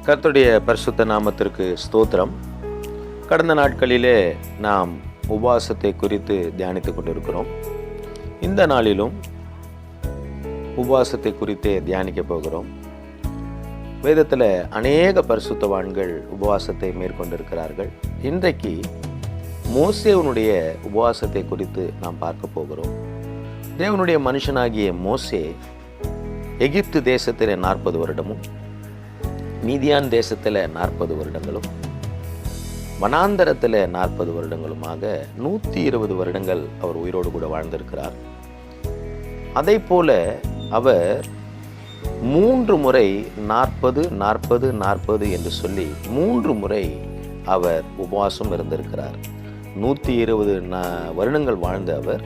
கர்த்தருடைய பரிசுத்த நாமத்திற்கு ஸ்தோத்திரம். கடந்த நாட்களிலே நாம் உபவாசத்தை குறித்து தியானித்துக் கொண்டிருக்கிறோம். இந்த நாளிலும் உபவாசத்தை குறித்தே தியானிக்க போகிறோம். வேதத்தில் அநேக பரிசுத்தவான்கள் உபவாசத்தை மேற்கொண்டிருக்கிறார்கள். இன்றைக்கு மோசேவனுடைய உபவாசத்தை குறித்து நாம் பார்க்க போகிறோம். தேவனுடைய மனுஷனாகிய மோசே எகிப்து தேசத்தில் 40 வருடமும் மீதியான் தேசத்தில் 40 வருடங்களும் வனாந்தரத்தில் 40 வருடங்களுமாக 120 வருடங்கள் அவர் உயிரோடு கூட வாழ்ந்திருக்கிறார். அதை போல அவர் 3 முறை 40 என்று சொல்லி 3 முறை அவர் உபவாசம் இருந்திருக்கிறார். 120 வருடங்கள் வாழ்ந்த அவர்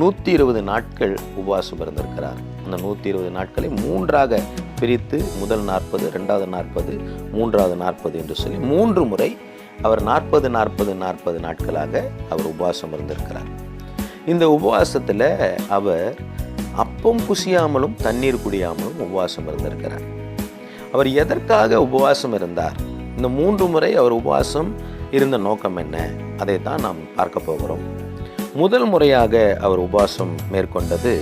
120 நாட்கள் உபவாசம் இருந்திருக்கிறார். அந்த 120 நாட்களை 3ஆக பிரித்து முதல் 40, 2வது 40, 3வது 40 என்று சொல்லி 3 முறை அவர் 40 நாட்களாக அவர் உபவாசம் இருந்திருக்கிறார். இந்த உபவாசத்தில் அவர் அப்பம் புசியாமலும் தண்ணீர் குடியாமலும் உபவாசம் இருந்திருக்கிறார். அவர் எதற்காக உபவாசம் இருந்தார்? இந்த 3 முறை அவர் உபவாசம் இருந்த நோக்கம் என்ன? அதை தான் நாம் பார்க்க போகிறோம். முதல் முறையாக அவர் உபவாசம் மேற்கொண்டது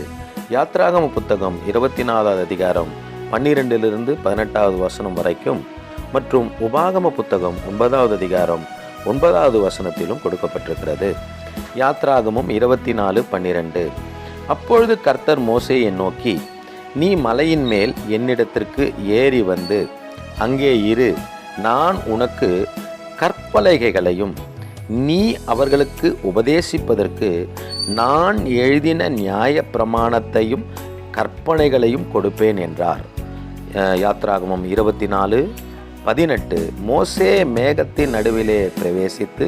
யாத்ராகம புத்தகம் 24வது அதிகாரம் 12 - 18வது வசனம் வரைக்கும் மற்றும் உபாகம புத்தகம் 9வது அதிகாரம் 9வது வசனத்திலும் கொடுக்கப்பட்டிருக்கிறது. யாத்ராகமம் 24:12. அப்பொழுது கர்த்தர் மோசேயை நோக்கி, நீ மலையின் மேல் என்னிடத்திற்கு ஏறி வந்து அங்கே இரு. நான் உனக்கு கற்பலகைகளையும் நீ அவர்களுக்கு உபதேசிப்பதற்கு நான் எழுதின நியாய பிரமாணத்தையும் கற்பனைகளையும் கொடுப்பேன் என்றார். யாத்ராகமம் 24:18. மோசே மேகத்தின் நடுவிலே பிரவேசித்து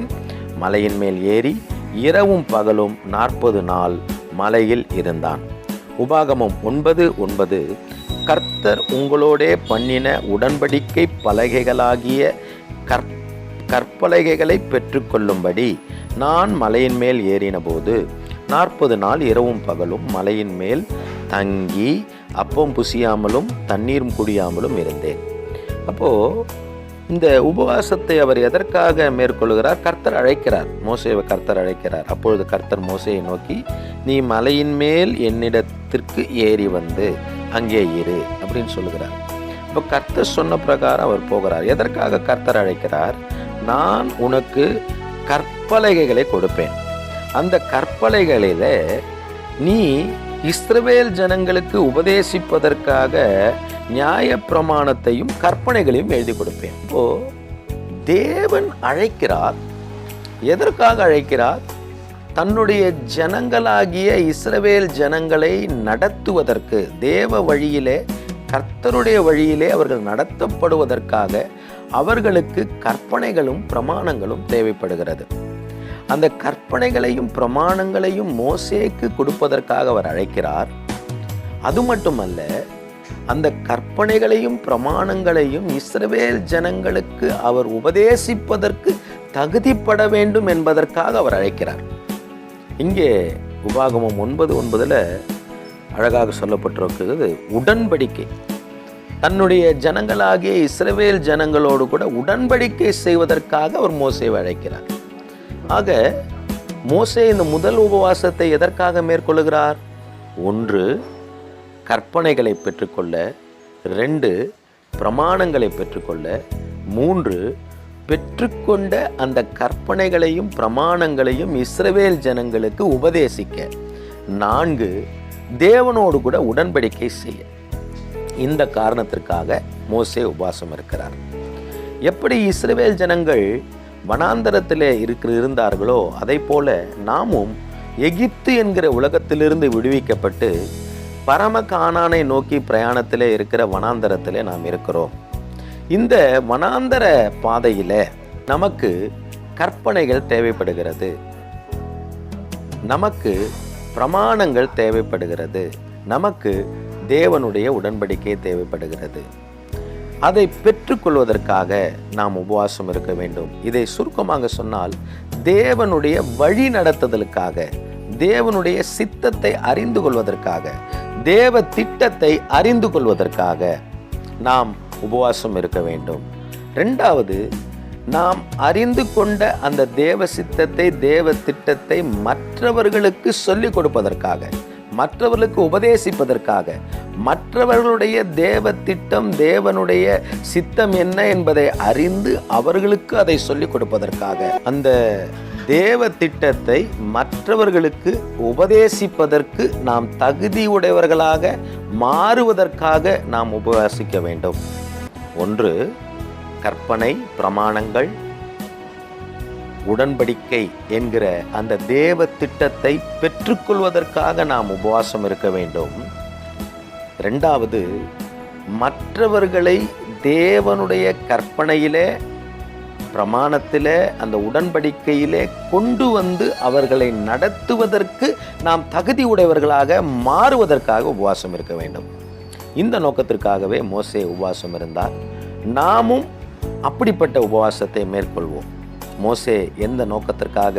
மலையின் மேல் ஏறி இரவும் பகலும் 40 நாள் மலையில் இருந்தான். உபாகமம் 9:9. கர்த்தர் உங்களோடே பண்ணின உடன்படிக்கை பலகைகளாகிய கற்பலகைகளை பெற்றுக்கொள்ளும்படி நான் மலையின் மேல் ஏறின போது 40 நாள் இரவும் பகலும் மலையின் மேல் தங்கி அப்பம் புசியாமலும் தண்ணீரும் குடியாமலும் இருந்தேன். அப்போது இந்த உபவாசத்தை அவர் எதற்காக மேற்கொள்கிறார்? கர்த்தர் அழைக்கிறார், மோசேவை கர்த்தர் அழைக்கிறார். அப்பொழுது கர்த்தர் மோசேயை நோக்கி, நீ மலையின் மேல் என்னிடத்திற்கு ஏறி வந்து அங்கே இரு அப்படின்னு சொல்லுகிறார். இப்போ கர்த்தர் சொன்ன பிரகாரம் அவர் போகிறார். எதற்காக கர்த்தர் அழைக்கிறார்? நான் உனக்கு கற்பலகைகளை கொடுப்பேன். அந்த கற்பலகைகளில் நீ இஸ்ரவேல் ஜனங்களுக்கு உபதேசிப்பதற்காக நியாய பிரமாணத்தையும் கற்பனைகளையும் எழுதி கொடுப்பேன். இப்போ தேவன் அழைக்கிறார். எதற்காக அழைக்கிறார்? தன்னுடைய ஜனங்களாகிய இஸ்ரவேல் ஜனங்களை நடத்துவதற்கு, தேவ வழியிலே, கர்த்தருடைய வழியிலே அவர்கள் நடத்தப்படுவதற்காக அவர்களுக்கு கற்பனைகளும் பிரமாணங்களும் தேவைப்படுகிறது. அந்த கற்பனைகளையும் பிரமாணங்களையும் மோசேக்கு கொடுப்பதற்காக அவர் அழைக்கிறார். அது மட்டுமல்ல, அந்த கற்பனைகளையும் பிரமாணங்களையும் இஸ்ரவேல் ஜனங்களுக்கு அவர் உபதேசிப்பதற்கு தகுதிப்பட வேண்டும் என்பதற்காக அவர் அழைக்கிறார். இங்கே உபாகமம் 9:9 அழகாக சொல்லப்பட்டிருக்கிறது உடன்படிக்கை. தன்னுடைய ஜனங்களாகிய இஸ்ரவேல் ஜனங்களோடு கூட உடன்படிக்கை செய்வதற்காக அவர் மோசேவை அழைக்கிறார். ஆக மோசே இந்த முதல் உபவாசத்தை எதற்காக மேற்கொள்கிறார்? 1 கற்பனைகளை பெற்றுக்கொள்ள, 2 பிரமாணங்களை பெற்றுக்கொள்ள, 3 பெற்றுக்கொண்ட அந்த கற்பனைகளையும் பிரமாணங்களையும் இஸ்ரவேல் ஜனங்களுக்கு உபதேசிக்க, 4 தேவனோடு கூட உடன்படிக்கை செய்ய. இந்த காரணத்திற்காக மோசே உபவாசம் இருக்கிறார். எப்படி இஸ்ரவேல் ஜனங்கள் வனாந்தரத்திலே இருந்தார்களோ அதை போல நாமும் எகிப்து என்கிற உலகத்திலிருந்து விடுவிக்கப்பட்டு பரம கானானை நோக்கி பிரயாணத்திலே இருக்கிற வனாந்தரத்திலே நாம் இருக்கிறோம். இந்த வனாந்தர பாதையில நமக்கு கற்பனைகள் தேவைப்படுகிறது, நமக்கு பிரமாணங்கள் தேவைப்படுகிறது, நமக்கு தேவனுடைய உடன்படிக்கை தேவைப்படுகிறது. அதை பெற்றுக்கொள்வதற்காக நாம் உபவாசம் இருக்க வேண்டும். இதை சுருக்கமாக சொன்னால், தேவனுடைய வழி நடத்துதலுக்காக, தேவனுடைய சித்தத்தை அறிந்து கொள்வதற்காக, தேவ திட்டத்தை அறிந்து கொள்வதற்காக நாம் உபவாசம் இருக்க வேண்டும். ரெண்டாவது, நாம் அறிந்து கொண்ட அந்த தேவ சித்தத்தை, தேவ திட்டத்தை மற்றவர்களுக்கு சொல்லிக் கொடுப்பதற்காக, மற்றவர்களுக்கு உபதேசிப்பதற்காக, மற்றவர்களுடைய தேவ திட்டம், தேவனுடைய சித்தம் என்ன என்பதை அறிந்து அவர்களுக்கு அதை சொல்லிக் கொடுப்பதற்காக, அந்த தேவ திட்டத்தை மற்றவர்களுக்கு உபதேசிப்பதற்கு நாம் தகுதியுடையவர்களாக மாறுவதற்காக நாம் உபவாசிக்க வேண்டும். ஒன்று, கற்பனை, பிரமாணங்கள், உடன்படிக்கை என்கிற அந்த தேவ திட்டத்தை பெற்றுக்கொள்வதற்காக நாம் உபவாசம் இருக்க வேண்டும். இரண்டாவது, மற்றவர்களை தேவனுடைய கற்பனையிலே, பிரமாணத்திலே, அந்த உடன்படிக்கையிலே கொண்டு வந்து அவர்களை நடத்துவதற்கு நாம் தகுதி உடையவர்களாக மாறுவதற்காக உபவாசம் இருக்க வேண்டும். இந்த நோக்கத்திற்காகவே மோசே உபவாசம் இருந்தார். நாமும் அப்படிப்பட்ட உபவாசத்தை மேற்கொள்வோம். மோசே எந்த நோக்கத்திற்காக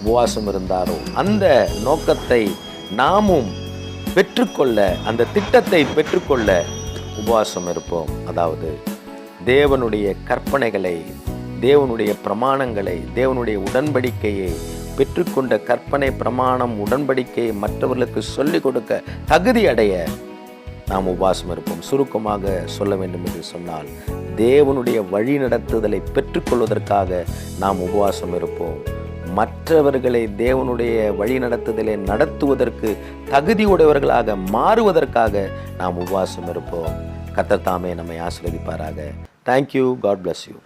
உபவாசம் இருந்தாரோ அந்த நோக்கத்தை நாமும் பெற்றுக்கொள்ள, அந்த திட்டத்தை பெற்றுக்கொள்ள உபவாசம் இருப்போம். அதாவது தேவனுடைய கற்பனைகளை, தேவனுடைய பிரமாணங்களை, தேவனுடைய உடன்படிக்கையை பெற்றுக்கொண்ட கற்பனை, பிரமாணம், உடன்படிக்கையை மற்றவர்களுக்கு சொல்லிக் கொடுக்க தகுதி அடைய நாம் உபவாசம் இருப்போம். சுருக்கமாக சொல்ல வேண்டும் என்று சொன்னால், தேவனுடைய வழி நடத்துதலை பெற்றுக்கொள்வதற்காக நாம் உபவாசம் இருப்போம். மற்றவர்களை தேவனுடைய வழி நடத்துதலை நடத்துவதற்கு தகுதி உடையவர்களாக மாறுவதற்காக நாம் உபவாசம் இருப்போம். கர்த்தர் தாமே நம்மை ஆசீர்வதிப்பாராக. தேங்க்யூ. God bless you.